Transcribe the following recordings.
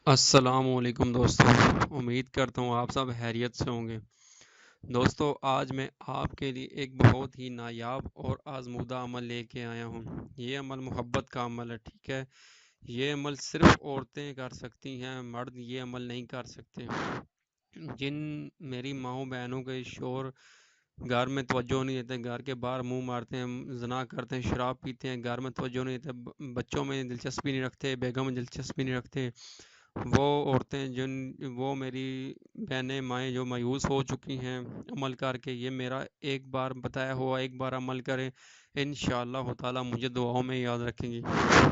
السلام علیکم دوستوں، امید کرتا ہوں آپ سب خیریت سے ہوں گے۔ دوستوں، آج میں آپ کے لیے ایک بہت ہی نایاب اور آزمودہ عمل لے کے آیا ہوں۔ یہ عمل محبت کا عمل ہے، ٹھیک ہے؟ یہ عمل صرف عورتیں کر سکتی ہیں، مرد یہ عمل نہیں کر سکتے۔ جن میری ماؤں بہنوں کے شور گھر میں توجہ نہیں دیتے، گھر کے باہر منہ مارتے ہیں، زنا کرتے ہیں، شراب پیتے ہیں، گھر میں توجہ نہیں دیتے، بچوں میں دلچسپی نہیں رکھتے، بیگم میں دلچسپی نہیں رکھتے، وہ عورتیں وہ میری بہنیں مائیں جو مایوس ہو چکی ہیں عمل کر کے، یہ میرا ایک بار بتایا ہوا ایک بار عمل کریں، انشاءاللہ تعالی مجھے دعاؤں میں یاد رکھیں گی۔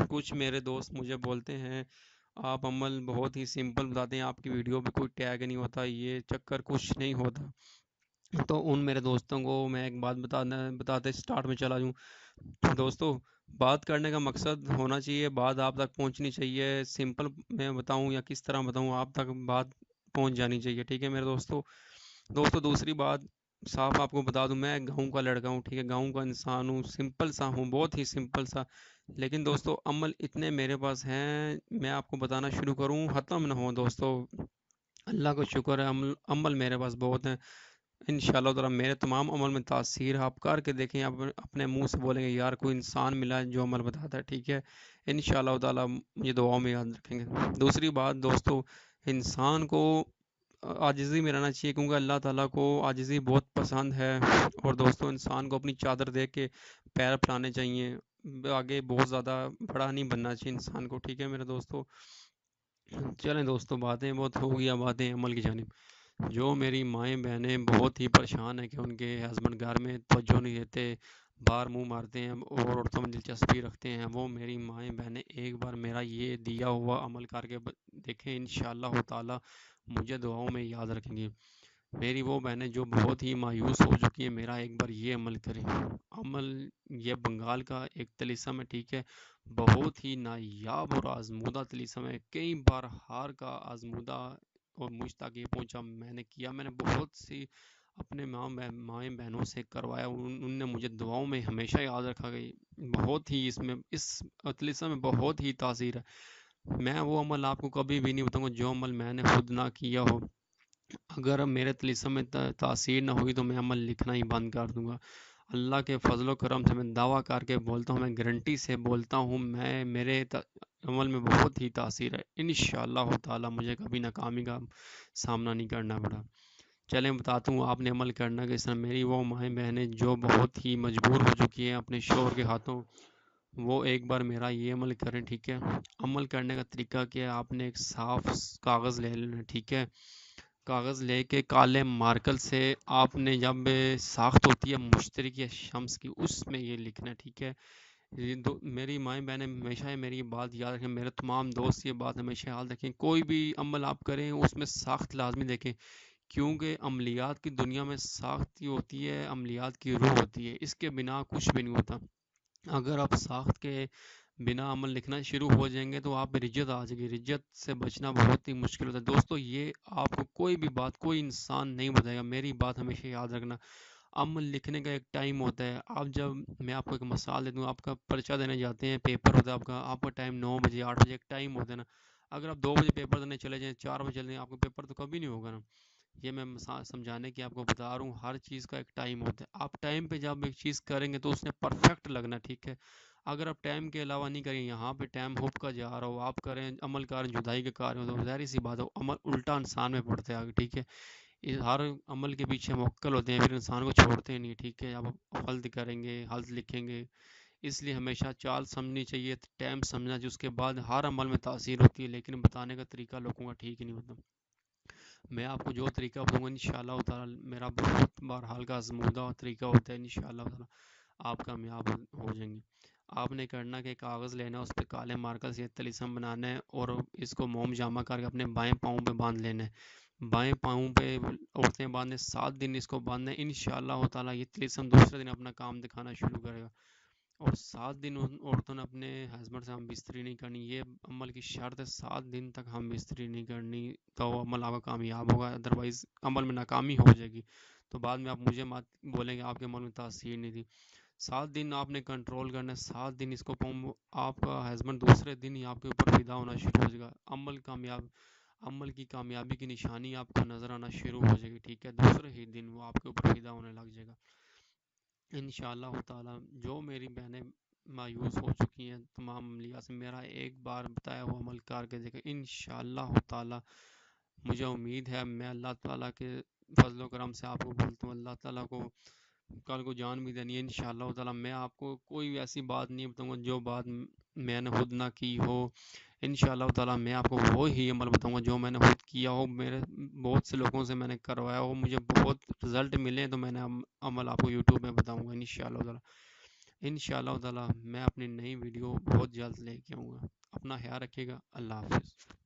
کچھ میرے دوست مجھے بولتے ہیں آپ عمل بہت ہی سمپل بتاتے ہیں، آپ کی ویڈیو پہ کوئی ٹیگ نہیں ہوتا، یہ چکر کچھ نہیں ہوتا۔ تو ان میرے دوستوں کو میں ایک بات بتاتے سٹارٹ میں چلا جوں۔ دوستو، بات کرنے کا مقصد ہونا چاہیے، بات آپ تک پہنچنی چاہیے، سمپل میں بتاؤں یا کس طرح بتاؤں آپ تک بات پہنچ جانی چاہیے، ٹھیک ہے میرے دوستو دوسری بات صاف آپ کو بتا دوں، میں گاؤں کا لڑکا ہوں، ٹھیک ہے، گاؤں کا انسان ہوں، سمپل سا ہوں، بہت ہی سمپل سا، لیکن دوستو عمل اتنے میرے پاس ہیں، میں آپ کو بتانا شروع کروں ختم نہ ہو دوستو۔ اللہ کا شکر ہے، عمل میرے پاس بہت ہیں، انشاءاللہ تعالی میرے تمام عمل میں تاثیر آپ کر کے دیکھیں، آپ اپنے منہ سے بولیں گے یار کوئی انسان ملا ہے جو عمل بتاتا ہے، ٹھیک ہے؟ انشاءاللہ تعالی مجھے دعاؤں میں یاد رکھیں گے۔ دوسری بات دوستو، انسان کو عاجزی میں رہنا چاہیے، کیونکہ اللہ تعالیٰ کو عاجزی بہت پسند ہے، اور دوستو انسان کو اپنی چادر دیکھ کے پیر پھیلانے چاہیے، آگے بہت زیادہ بڑا نہیں بننا چاہیے انسان کو، ٹھیک ہے میرے دوستو؟ چلیں دوستو، باتیں بہت ہو گئی، اب آتے ہیں عمل کی جانب۔ جو میری مائیں بہنیں بہت ہی پریشان ہیں کہ ان کے ہسبینڈ گھر میں توجہ نہیں دیتے، باہر منہ مارتے ہیں اور عورتوں میں دلچسپی رکھتے ہیں، وہ میری مائیں بہنیں ایک بار میرا یہ دیا ہوا عمل کر کے دیکھیں، انشاءاللہ تعالی مجھے دعاؤں میں یاد رکھیں گے۔ میری وہ بہنیں جو بہت ہی مایوس ہو چکی ہیں، میرا ایک بار یہ عمل کریں۔ عمل یہ بنگال کا ایک طلسم ہے، ٹھیک ہے، بہت ہی نایاب اور آزمودہ طلسم ہے، کئی بار ہار کا آزمودہ اور مجھ تک یہ پہنچا، میں نے کیا، میں نے بہت سی اپنے مائیں بہنوں سے کروایا، ان نے مجھے دعاؤں میں ہمیشہ یاد رکھا گئی، بہت ہی اس طلسم میں بہت ہی تاثیر ہے۔ میں وہ عمل آپ کو کبھی بھی نہیں بتاؤں گا جو عمل میں نے خود نہ کیا ہو، اگر میرے طلسم میں تاثیر نہ ہوئی تو میں عمل لکھنا ہی بند کر دوں گا۔ اللہ کے فضل و کرم سے میں دعویٰ کر کے بولتا ہوں، میں گارنٹی سے بولتا ہوں، میرے عمل میں بہت ہی تاثیر ہے، انشاءاللہ تعالی مجھے کبھی ناکامی کا سامنا نہیں کرنا پڑا۔ چلیں بتاتا ہوں آپ نے عمل کرنا کس طرح۔ میری وہ مائیں بہنیں جو بہت ہی مجبور ہو چکی ہیں اپنے شوہر کے ہاتھوں، وہ ایک بار میرا یہ عمل کریں، ٹھیک ہے؟ عمل کرنے کا طریقہ کیا ہے، آپ نے ایک صاف کاغذ لے لینا، ٹھیک ہے؟ کاغذ لے کے کالے مارکر سے آپ نے جب ساخت ہوتی ہے مشترک یا شمس کی، اس میں یہ لکھنا ہے، ٹھیک ہے؟ میری مائیں بہنیں ہمیشہ میری بات یاد رکھیں، میرے تمام دوست یہ بات ہمیشہ یاد رکھیں، کوئی بھی عمل آپ کریں اس میں ساخت لازمی دیکھیں، کیونکہ عملیات کی دنیا میں ساخت کی ہوتی ہے، عملیات کی روح ہوتی ہے، اس کے بنا کچھ بھی نہیں ہوتا۔ اگر آپ ساخت کے بنا عمل لکھنا شروع ہو جائیں گے تو آپ پہ رجت آ جائے گی، رجت سے بچنا بہت ہی مشکل ہوتا ہے۔ دوستو یہ آپ کو کوئی بھی بات کوئی انسان نہیں بتائے گا، میری بات ہمیشہ یاد رکھنا، عمل لکھنے کا ایک ٹائم ہوتا ہے۔ آپ جب میں آپ کو ایک مثال دے دوں، آپ کا پرچہ دینے جاتے ہیں، پیپر ہوتا ہے آپ کا ٹائم 9 بجے 8 بجے ایک ٹائم ہوتا ہے نا، اگر آپ 2 بجے پیپر دینے چلے جائیں 4 بجے چلے جائیں، آپ کا پیپر تو کبھی نہیں ہوگا نا۔ یہ میں سمجھانے کی آپ کو بتا رہا ہوں، ہر چیز کا ایک ٹائم ہوتا ہے، آپ ٹائم پہ جب ایک چیز کریں گے تو اس نے پرفیکٹ لگنا، ٹھیک ہے؟ اگر آپ ٹائم کے علاوہ نہیں کریں، یہاں پہ ٹائم ہوپ کا جا رہا ہو، آپ کریں عمل کار جدائی کے کار ہو، تو ظاہر سی بات ہو عمل الٹا انسان میں پڑتے ہیں آگے، ٹھیک ہے؟ ہر عمل کے پیچھے موکل ہوتے ہیں، پھر انسان کو چھوڑتے نہیں، ٹھیک ہے؟ اب حلت کریں گے، حلت لکھیں گے، اس لیے ہمیشہ چال سمجھنی چاہیے، ٹائم سمجھنا چاہیے، اس کے بعد ہر عمل میں تاثیر ہوتی ہے، لیکن بتانے کا طریقہ لوگوں کا ٹھیک نہیں ہوتا۔ میں آپ کو جو طریقہ بتاؤں گا انشاءاللہ تعالی میرا بہت بہرحال کا آزمودہ طریقہ ہوتا ہے، انشاءاللہ تعالی آپ کامیاب ہو جائیں گے۔ آپ نے کرنا کہ کاغذ لینا، اس پہ کالے مارکر سے طلسم بنانا ہے، اور اس کو موم جامع کر کے اپنے بائیں پاؤں پہ باندھ لینا ہے، بائیں پاؤں پہ عورتیں باندھیں، 7 دن اس کو باندھنا ہے، انشاءاللہ تعالی یہ طلسم دوسرے دن اپنا کام دکھانا شروع کرے گا، اور 7 دن ان عورتوں نے اپنے ہسبینڈ سے ہم بستری نہیں کرنی، یہ عمل کی شرط ہے، 7 دن تک ہم بستری نہیں کرنی، تو وہ عمل آپ کا کامیاب ہوگا، ادروائز عمل میں ناکامی ہو جائے گی، تو بعد میں آپ مجھے بولیں گے آپ کے عمل میں تاثیر نہیں تھی۔ 7 دن آپ نے کنٹرول کرنا ہے، 7 دن اس کو آپ کا ہسبینڈ دوسرے دن ہی آپ کے اوپر فدا ہونا شروع ہو جائے گا، عمل کی کامیابی کی نشانی آپ کو نظر آنا شروع ہو جائے گی، ٹھیک ہے، دوسرے ہی دن وہ آپ کے اوپر فدا ہونے لگ جائے گا انشاءاللہ تعالی۔ جو میری بہنیں مایوس ہو چکی ہیں تمام عملیات سے، میرا ایک بار بتایا ہوا عمل کر کے دیکھیں انشاءاللہ تعالی، مجھے امید ہے، میں اللہ تعالیٰ کے فضل و کرم سے آپ کو بولتا ہوں، اللہ تعالیٰ کو کل کو جان بھی دینی ہے انشاءاللہ تعالی، میں آپ کو کوئی ایسی بات نہیں بتاؤں گا جو بات میں نے خود نہ کی ہو، انشاءاللہ تعالی میں آپ کو وہی عمل بتاؤں گا جو میں نے خود کیا ہو، میرے بہت سے لوگوں سے میں نے کروایا ہو، مجھے بہت رزلٹ ملے ہیں، تو میں نے عمل آپ کو یوٹیوب میں بتاؤں گا انشاءاللہ تعالی۔ انشاءاللہ تعالی میں اپنی نئی ویڈیو بہت جلد لے کے آؤں گا، اپنا خیال رکھیے گا، اللہ حافظ۔